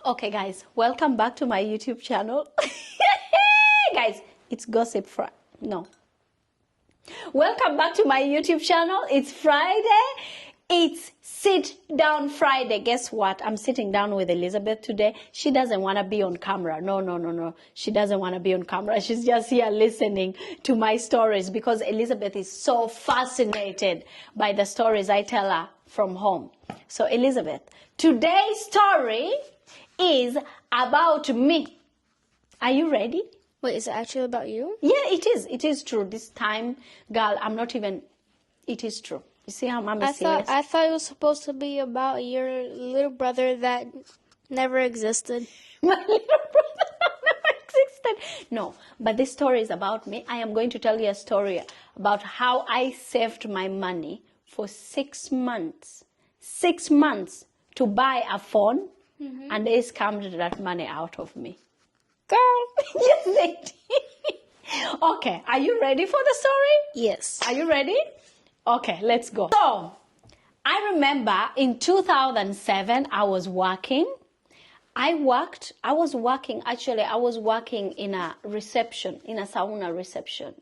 Okay, guys, welcome back to my YouTube channel. Guys, it's Gossip Friday. No. Welcome back to my YouTube channel. It's Friday. It's Sit Down Friday. Guess what? I'm sitting down with Elizabeth today. She doesn't want to be on camera. No. She doesn't want to be on camera. She's just here listening to my stories because Elizabeth is so fascinated by the stories I tell her from home. So, Elizabeth, today's story is about me. Are you ready? Wait, is it actually about you? Yeah, it is. It is true. This time, girl, I'm not even... It is true. You see how Mom is serious? I thought it was supposed to be about your little brother that never existed. My little brother never existed. No, but this story is about me. I am going to tell you a story about how I saved my money for 6 months. 6 months to buy a phone, and they scammed that money out of me. Girl. Yes, they did. Okay, are you ready for the story? Yes. Are you ready? Okay, let's go. So, I remember in 2007, I was working. I was working in a reception, in a sauna reception.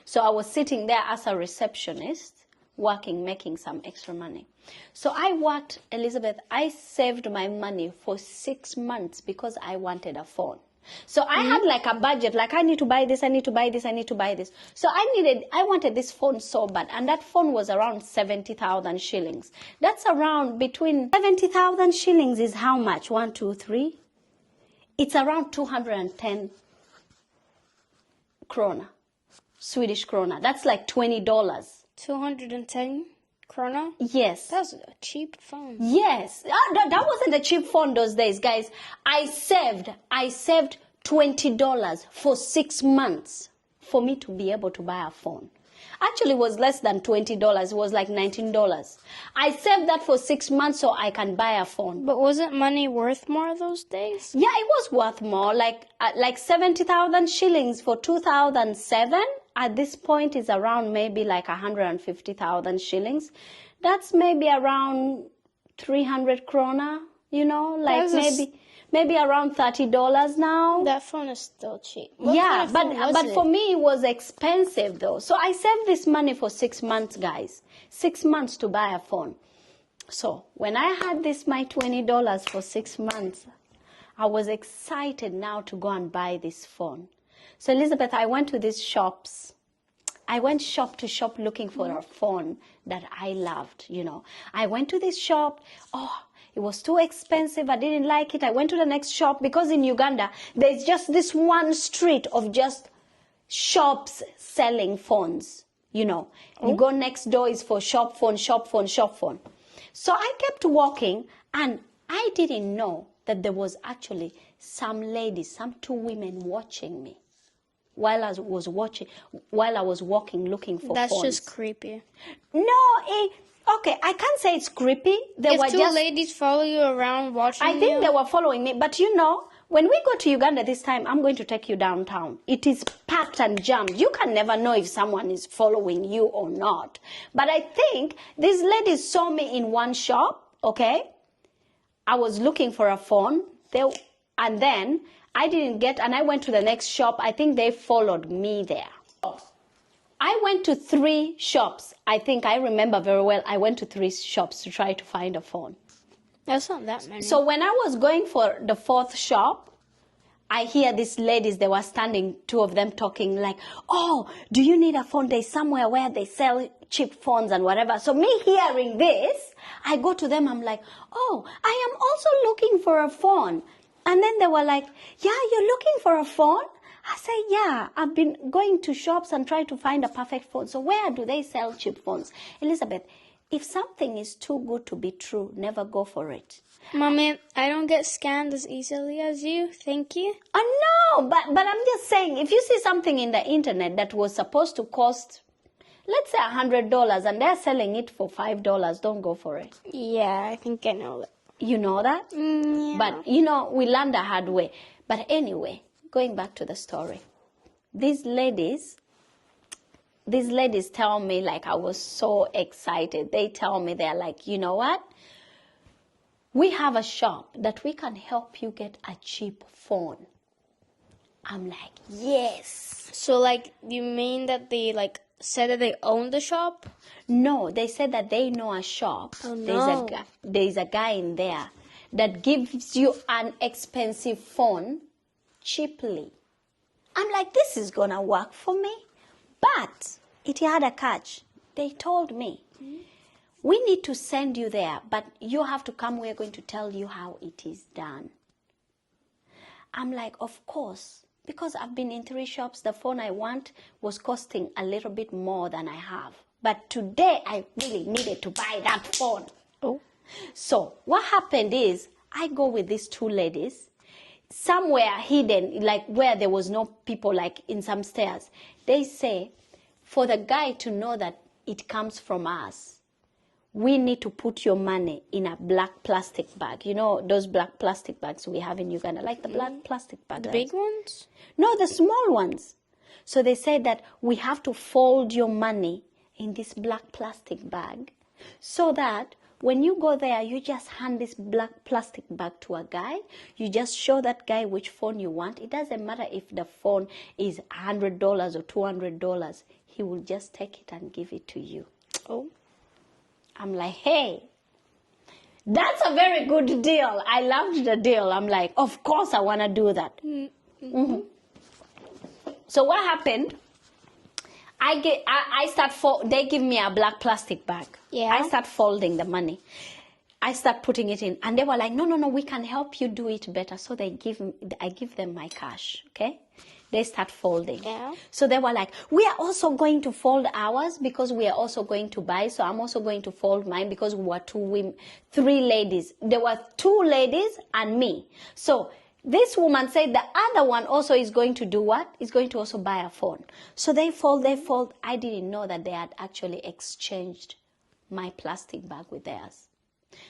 So I was sitting there as a receptionist, working, making some extra money. So I worked, Elizabeth, I saved my money for 6 months because I wanted a phone. So I had like a budget, like I need to buy this, I need to buy this, I need to buy this. So I wanted this phone so bad. And that phone was around 70,000 shillings. That's around between 70,000 shillings is how much? 1, 2, 3? It's around 210 krona, Swedish krona. That's like $20. 210 krona? Yes. That's a cheap phone. Yes. That wasn't a cheap phone those days, guys. I saved $20 for 6 months for me to be able to buy a phone. Actually, it was less than $20. It was like $19. I saved that for 6 months so I can buy a phone. But wasn't money worth more those days? Yeah, it was worth more. Like 70,000 shillings for 2007. At this point is around maybe like 150,000 shillings. That's maybe around 300 krona, you know, like maybe around $30 now. That phone is still cheap. What Yeah, kind of phone was but it? for me it was expensive though. So I saved this money for 6 months, guys. 6 months to buy a phone. So when I had my $20 for 6 months, I was excited now to go and buy this phone. So Elizabeth, I went to these shops. I went shop to shop looking for a phone that I loved, you know. I went to this shop. Oh, it was too expensive. I didn't like it. I went to the next shop because in Uganda, there's just this one street of just shops selling phones, you know. You go next door is for shop phone, shop phone, shop phone. So I kept walking and I didn't know that there was actually some ladies, some 2 women watching me while I was walking looking for That's phones. just creepy. No, okay, I can't say it's creepy. If 2 ladies follow you around watching you? I think they were following me. But you know, when we go to Uganda this time, I'm going to take you downtown. It is packed and jammed. You can never know if someone is following you or not. But I think these ladies saw me in one shop, okay? I was looking for a phone. And then I didn't get, and I went to the next shop. I think they followed me there. I went to 3 shops. I think I remember very well. I went to 3 shops to try to find a phone. That's not that many. So when I was going for the 4th shop, I hear these ladies, they were standing, 2 of them talking like, oh, do you need a phone? There's somewhere where they sell cheap phones and whatever. So me hearing this, I go to them, I'm like, oh, I am also looking for a phone. And then they were like, yeah, you're looking for a phone? I say, yeah, I've been going to shops and trying to find a perfect phone. So where do they sell cheap phones? Elizabeth, if something is too good to be true, never go for it. Mommy, I don't get scammed as easily as you. Thank you. Oh, no, but I'm just saying, if you see something in the internet that was supposed to cost, let's say $100, and they're selling it for $5, don't go for it. Yeah, I think I know that. You know that? Yeah. But, you know, we learned the hard way. But anyway, going back to the story. These ladies tell me, like, I was so excited. They tell me, they're like, you know what? we have a shop that we can help you get a cheap phone. I'm like, yes. So, like, you mean that they, like, said that they own the shop? No, they said that they know a shop. Oh, no. There's a guy in there that gives you an expensive phone cheaply. I'm like, this is going to work for me. But it had a catch. They told me, we need to send you there, but you have to come. We're going to tell you how it is done. I'm like, of course. Because I've been in 3 shops, the phone I want was costing a little bit more than I have. But today, I really needed to buy that phone. Oh. So what happened is, I go with these 2 ladies, somewhere hidden, like where there was no people, like in some stairs. They say, for the guy to know that it comes from us, we need to put your money in a black plastic bag. You know those black plastic bags we have in Uganda, like the black plastic bags. The big ones? No, the small ones. So they said that we have to fold your money in this black plastic bag so that when you go there, you just hand this black plastic bag to a guy. You just show that guy which phone you want. It doesn't matter if the phone is $100 or $200. He will just take it and give it to you. Oh. I'm like, hey, that's a very good deal. I loved the deal. I'm like, of course I want to do that. Mm-hmm. So what happened? They give me a black plastic bag. Yeah. I start folding the money. I start putting it in. And they were like, no, we can help you do it better. So I give them my cash, okay? They start folding. Yeah. So they were like, we are also going to fold ours because we are also going to buy. So I'm also going to fold mine because we were 3 ladies. There were 2 ladies and me. So this woman said the other one also is going to do what? Is going to also buy a phone. So they fold. I didn't know that they had actually exchanged my plastic bag with theirs.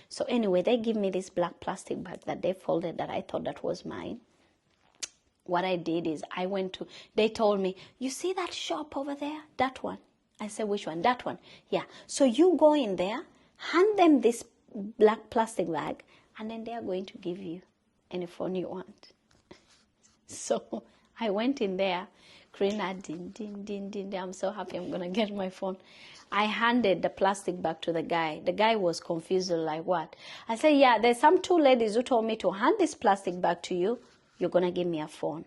So anyway, they give me this black plastic bag that they folded that I thought that was mine. What I did is they told me, you see that shop over there? That one. I said, which one? That one. Yeah. So you go in there, hand them this black plastic bag, and then they are going to give you any phone you want. So I went in there, Karina, din. I'm so happy I'm going to get my phone. I handed the plastic bag to the guy. The guy was confused, like, what? I said, yeah, there's some 2 ladies who told me to hand this plastic bag to you. You're going to give me a phone.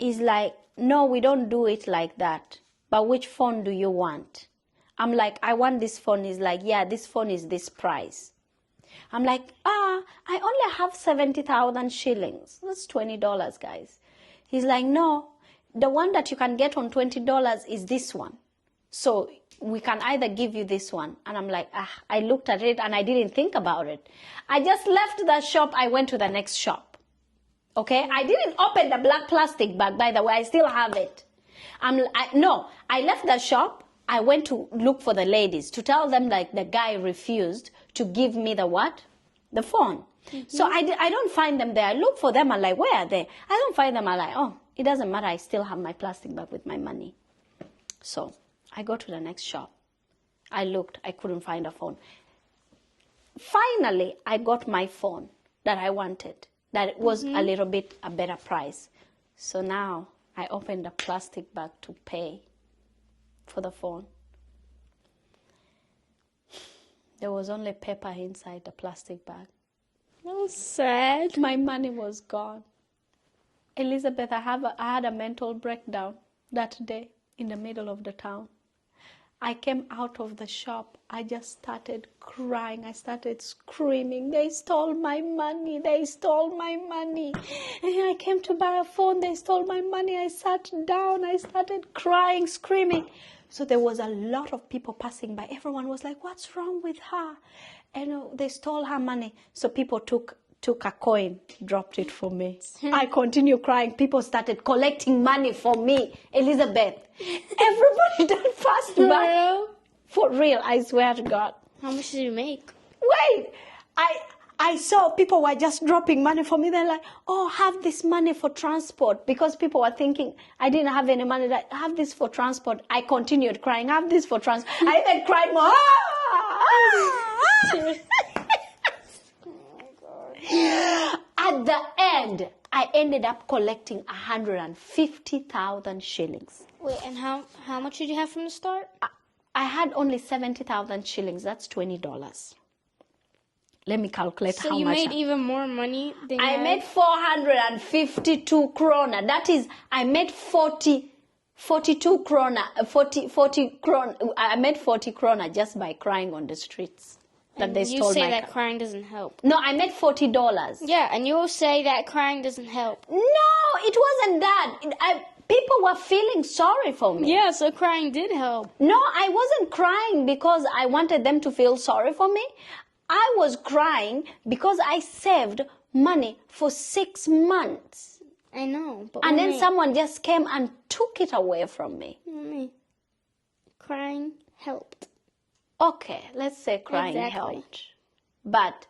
He's like, no, we don't do it like that. But which phone do you want? I'm like, I want this phone. He's like, yeah, this phone is this price. I'm like, I only have 70,000 shillings. That's $20, guys. He's like, no, the one that you can get on $20 is this one. So we can either give you this one. And I'm like, I looked at it and I didn't think about it. I just left that shop. I went to the next shop. Okay? I didn't open the black plastic bag, by the way. I still have it. I left the shop. I went to look for the ladies to tell them, like, the guy refused to give me the what? The phone. Mm-hmm. So I don't find them there. I look for them. I'm like, where are they? I don't find them. I'm like, oh, it doesn't matter. I still have my plastic bag with my money. So I go to the next shop. I looked. I couldn't find a phone. Finally, I got my phone that I wanted. That was a little bit a better price. So now I opened the plastic bag to pay for the phone. There was only paper inside the plastic bag. That was sad. My money was gone. Elizabeth, I had a mental breakdown that day in the middle of the town. I came out of the shop. I just started crying. I started screaming. They stole my money. They stole my money. And I came to buy a phone. They stole my money. I sat down. I started crying, screaming. So there was a lot of people passing by. Everyone was like, what's wrong with her? And they stole her money. So people took a coin, dropped it for me. I continued crying. People started collecting money for me. Elizabeth, everybody that passed by. For real, I swear to God. How much did you make? Wait, I saw people were just dropping money for me. They're like, oh, have this money for transport. Because people were thinking I didn't have any money. Like, have this for transport. I continued crying, have this for transport. I even cried more. ended up collecting 150,000 shillings. Wait, and how much did you have from the start? I had only 70,000 shillings. That's $20. Let me calculate So how you much. made even more money than you I had? made 452 krona. That is, I made 42 krona, 40 krona. I made 40 krona just by crying on the streets. That And they you stole say my that car. crying doesn't help. No, I made $40. Yeah, and you will say that crying doesn't help. No, it wasn't that. People were feeling sorry for me. Yeah, so crying did help. No, I wasn't crying because I wanted them to feel sorry for me. I was crying because I saved money for 6 months. I know, but And then someone just came and took it away from me. Crying helped. Okay, let's say crying Exactly. helped. But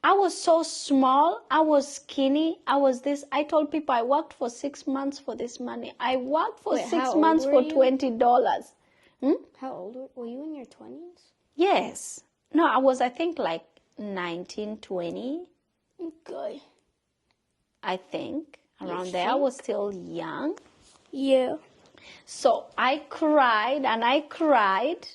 I was so small, I was skinny, I was this. I told people I worked for 6 months for this money. I worked for Wait, 6 how old months were for you? $20. How old were you? In your 20s? Yes. No, I was, I think, like 19, 20, Okay. I think. Around there. I was still young. Yeah. So I cried and I cried.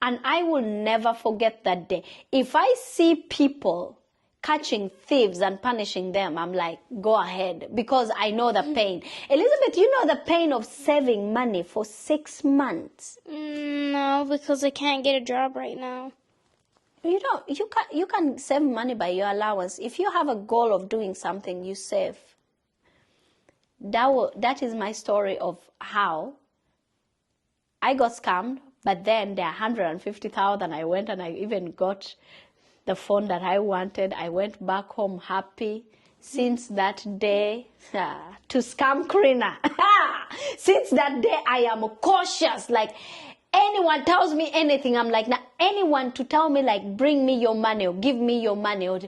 And I will never forget that day. If I see people catching thieves and punishing them, I'm like, go ahead, because I know the pain. Elizabeth, you know the pain of saving money for 6 months. No, because I can't get a job right now. You know, you can save money by your allowance. If you have a goal of doing something, you save. That is my story of how I got scammed, but then there are 150,000. I went and I even got the phone that I wanted. I went back home happy. Since that day, to scam Karina. Since that day, I am cautious. Like, anyone tells me anything, I'm like, now anyone to tell me, like, bring me your money or give me your money or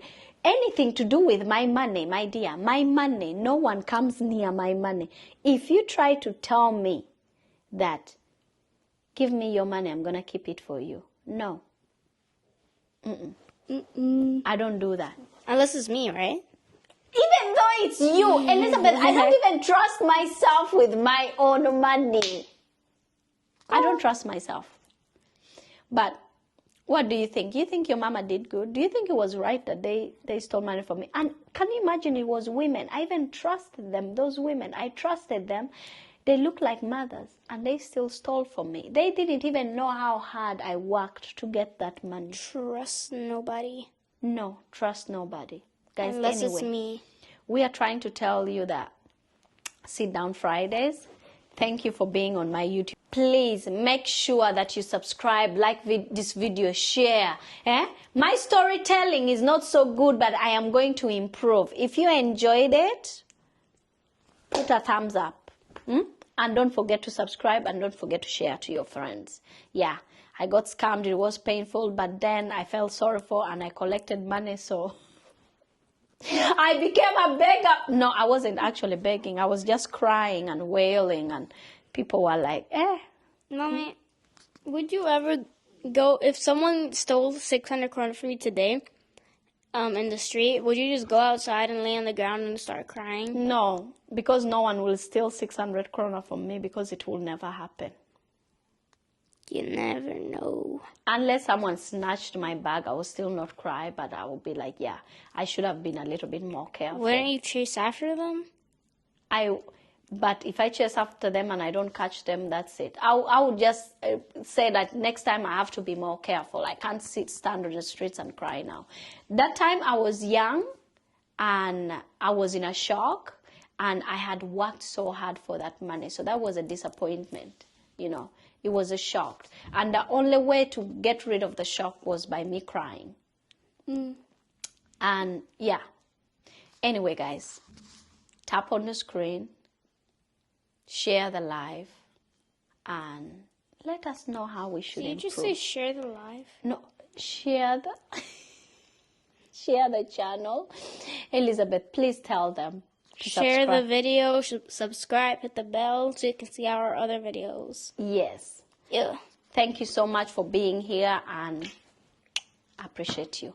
anything to do with my money, my dear, my money. No one comes near my money. If you try to tell me that, give me your money, I'm going to keep it for you. No. I don't do that. Unless it's me, right? Even though it's you, Elizabeth, I don't even trust myself with my own money. I don't trust myself. But what do you think? Do you think your mama did good? Do you think it was right that they stole money from me? And can you imagine it was women? I even trusted them, those women. I trusted them. They look like mothers and they still stole from me. They didn't even know how hard I worked to get that money. Trust nobody. No, trust nobody. Guys, Unless anyway, it's me. we are trying to tell you that Sit Down Fridays. Thank you for being on my YouTube. Please make sure that you subscribe, like this video, share. My storytelling is not so good, but I am going to improve. If you enjoyed it, put a thumbs up. And don't forget to subscribe and don't forget to share to your friends. Yeah, I got scammed. It was painful, but then I felt sorry for and I collected money, so I became a beggar. No, I wasn't actually begging. I was just crying and wailing, and people were like, Mommy, would you ever go, if someone stole 600 krona from you today, in the street, would you just go outside and lay on the ground and start crying? No, because no one will steal 600 krona from me, because it will never happen. You never know. Unless someone snatched my bag, I will still not cry, but I will be like, yeah, I should have been a little bit more careful. Wouldn't you chase after them? But if I chase after them and I don't catch them, that's it. I would just say that next time I have to be more careful. I can't stand on the streets and cry now. That time I was young and I was in a shock and I had worked so hard for that money. So that was a disappointment, you know. It was a shock. And the only way to get rid of the shock was by me crying. And yeah. Anyway, guys, tap on the screen, share the live, and let us know how we should improve. Did you just say share the live? No, share the share the channel. Elizabeth, please tell them to Share subscribe. the video, subscribe, hit the bell so you can see our other videos. Yes. Yeah. Thank you so much for being here, and I appreciate you.